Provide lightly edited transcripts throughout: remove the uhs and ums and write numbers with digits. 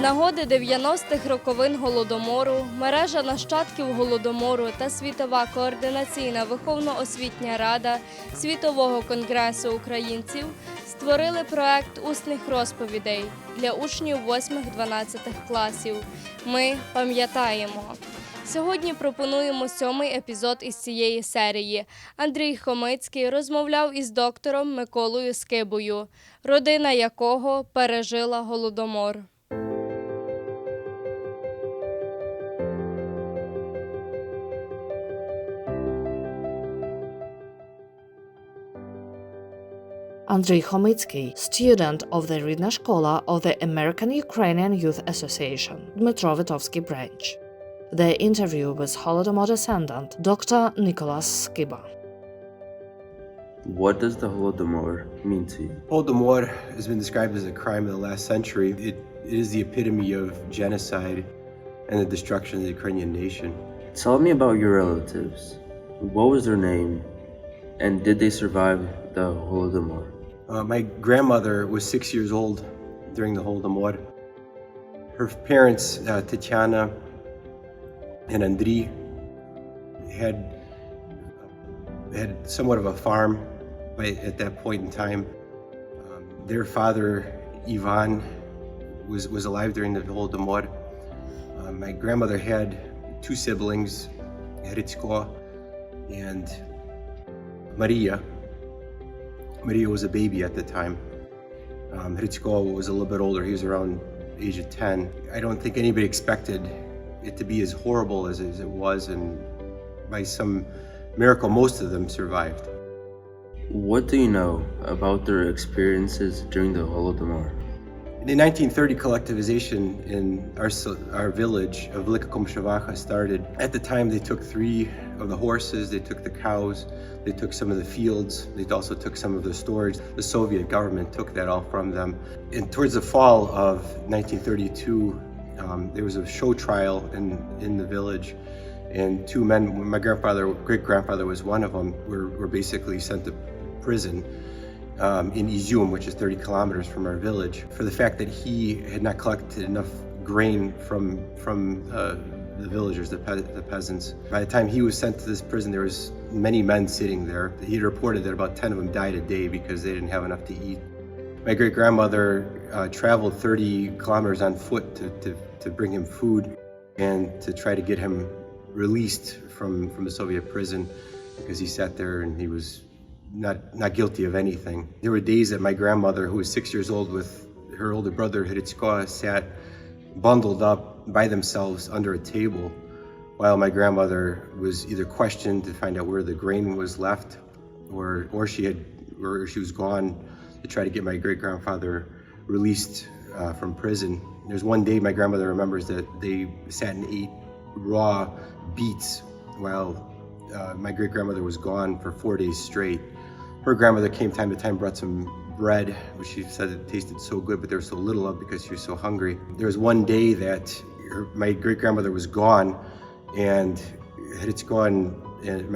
нагоди 90-х роковин Голодомору мережа нащадків Голодомору та Світова координаційна виховно-освітня рада Світового конгресу українців створили проект усних розповідей для учнів 8-12 класів «Ми пам'ятаємо». Сьогодні пропонуємо 7-й епізод із цієї серії. Андрій Khomytskyy розмовляв із доктором Миколою Скибою, родина якого пережила Голодомор. Andriy Khomytskyy, student of the Ridna Shkola of the American Ukrainian Youth Association, Dmytro Vitovskyj Branch. The interview with Holodomor descendant, Dr. Nicholas Skyba. What does the Holodomor mean to you? Holodomor has been described as a crime of the last century. It is the epitome of genocide and the destruction of the Ukrainian nation. Tell me about your relatives. What was their name, and did they survive the Holodomor? My grandmother was 6 years old during the Holodomor. Her parents, Tatiana and Andriy, had somewhat of a farm at that point in time. Their father, Ivan, was alive during the Holodomor. My grandmother had two siblings, Hrytsko and Maria. Maria was a baby at the time. Hrytsko was a little bit older. He was around the age of 10. I don't think anybody expected it to be as horrible as it was, and by some miracle, most of them survived. What do you know about their experiences during the Holodomor? In 1930, collectivization in our village of Velika Komshavacha started. At the time, they took 3 of the horses, they took the cows, they took some of the fields, they also took some of the storage. The Soviet government took that all from them. And towards the fall of 1932, there was a show trial in the village, and 2 men, my great-grandfather was one of them, were basically sent to prison in Izium, which is 30 kilometers from our village, for the fact that he had not collected enough grain from the villagers, the peasants. By the time he was sent to this prison, there was many men sitting there. He reported that about 10 of them died a day because they didn't have enough to eat. My great-grandmother traveled 30 kilometers on foot to bring him food and to try to get him released from the Soviet prison, because he sat there and he was not guilty of anything. There were days that my grandmother, who was 6 years old, with her older brother Hrytsko, sat bundled up by themselves under a table while my grandmother was either questioned to find out where the grain was left, or she was gone, to try to get my great-grandfather released from prison. There's one day my grandmother remembers that they sat and ate raw beets while my great-grandmother was gone for 4 days straight. Her grandmother came time to time, brought some bread, which she said it tasted so good, but there was so little of because she was so hungry. There was one day that my great-grandmother was gone, and Hrytsko and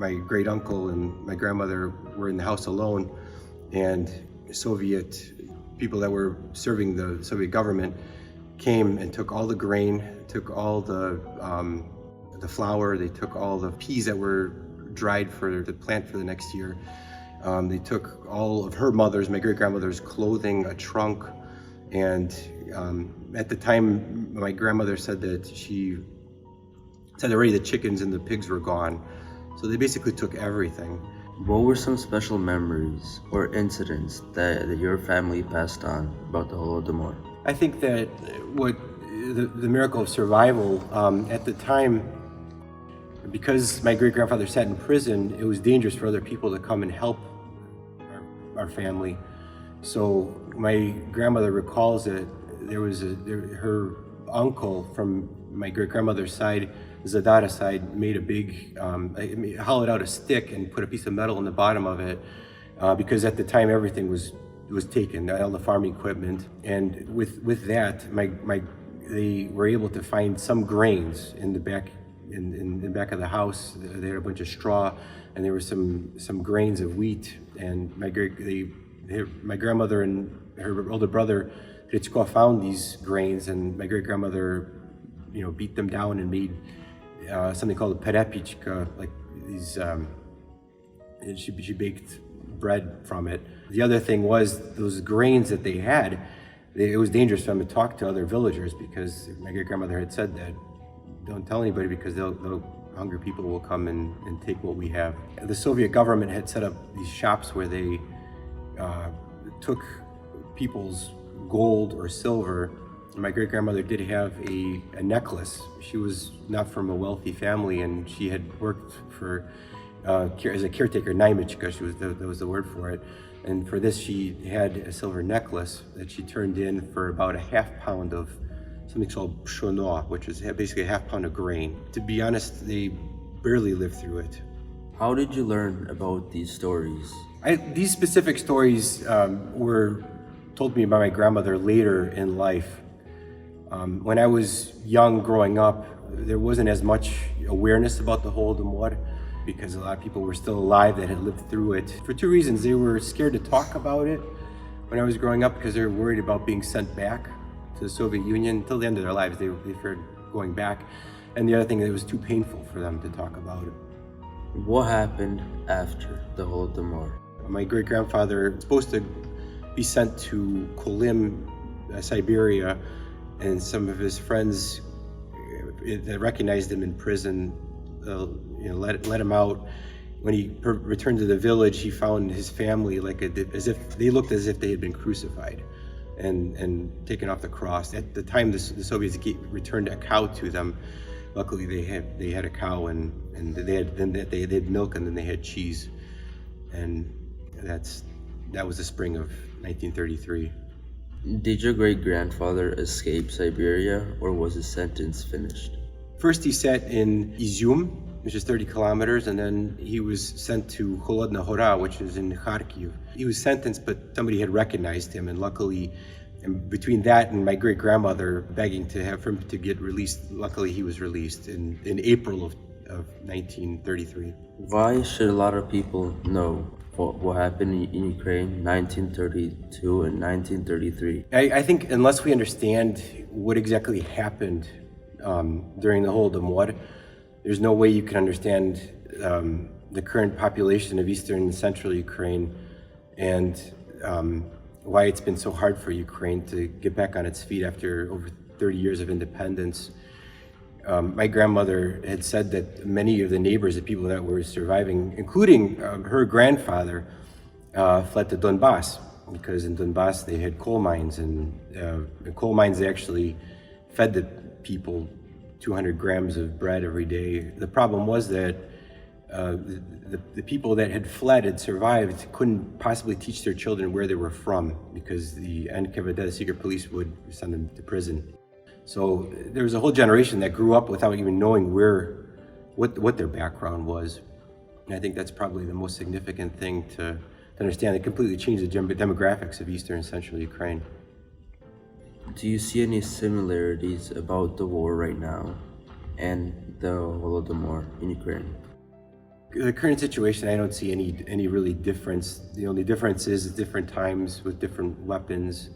my great-uncle and my grandmother were in the house alone, and Soviet people that were serving the Soviet government came and took all the grain, took all the flour, they took all the peas that were dried for the plant for the next year. They took all of her mother's, my great-grandmother's clothing, a trunk, and at the time my grandmother said that she said already the chickens and the pigs were gone. So they basically took everything. What were some special memories or incidents that your family passed on about the Holodomor? I think that what the miracle of survival at the time, because my great-grandfather sat in prison, it was dangerous for other people to come and help our family. So my grandmother recalls that there was her uncle from my great-grandmother's side, Zadara side, made a big, hollowed out a stick and put a piece of metal in the bottom of it, because at the time everything was taken, all the farming equipment. And with that, they were able to find some grains in the back in the back of the house. They had a bunch of straw, and there were some grains of wheat. And they my grandmother and her older brother Ridna found these grains, and my great-grandmother, beat them down and made something called a perepichka, like these. She baked bread from it. The other thing was those grains that they had. It was dangerous for them to talk to other villagers, because my great-grandmother had said that don't tell anybody, because hungry people will come and take what we have. The Soviet government had set up these shops where they took people's gold or silver. My great-grandmother did have a necklace. She was not from a wealthy family, and she had worked for as a caretaker, Dmytro, that was the word for it. And for this, she had a silver necklace that she turned in for about a half pound of something called pshono, which is basically a half pound of grain. To be honest, they barely lived through it. How did you learn about these stories? These specific stories were told me by my grandmother later in life. When I was young, growing up, there wasn't as much awareness about the Holodomor, because a lot of people were still alive that had lived through it. For two reasons. They were scared to talk about it when I was growing up, because they were worried about being sent back to the Soviet Union. Until the end of their lives, they feared going back. And the other thing, it was too painful for them to talk about it. What happened after the Holodomor? My great-grandfather was supposed to be sent to Kolim, Siberia, and some of his friends that recognized him in prison let him out. When he returned to the village, he found his family as if they had been crucified and taken off the cross. At the time, the Soviets returned a cow to them. Luckily, they had a cow, and they had milk, and then they had cheese, and that was the spring of 1933. Did your great-grandfather escape Siberia, or was his sentence finished? First, he sat in Izyum, which is 30 kilometers, and then he was sent to Holodomor, which is in Kharkiv. He was sentenced, but somebody had recognized him, and luckily, between that and my great-grandmother begging to have him to get released, luckily he was released in April of 1933. Why should a lot of people know what happened in Ukraine 1932 and 1933? I think unless we understand what exactly happened during the Holodomor, there's no way you can understand the current population of Eastern and Central Ukraine, and why it's been so hard for Ukraine to get back on its feet after over 30 years of independence. My grandmother had said that many of the neighbors, the people that were surviving, including her grandfather, fled to Donbass, because in Donbass they had coal mines, and the coal mines actually fed the people 200 grams of bread every day. The problem was that the people that had fled, had survived, couldn't possibly teach their children where they were from, because the NKVD, the secret police, would send them to prison. So there was a whole generation that grew up without even knowing what their background was. And I think that's probably the most significant thing to understand. It completely changed the demographics of Eastern and Central Ukraine. Do you see any similarities about the war right now and the Holodomor in Ukraine? The current situation, I don't see any really difference. The only difference is different times with different weapons.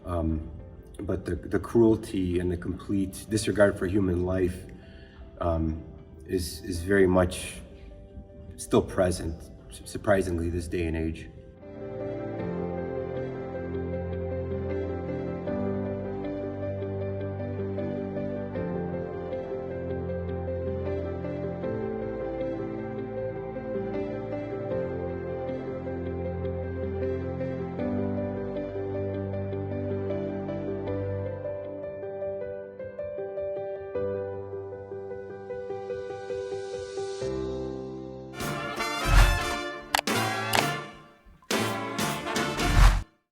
But the cruelty and the complete disregard for human life is very much still present, surprisingly, this day and age.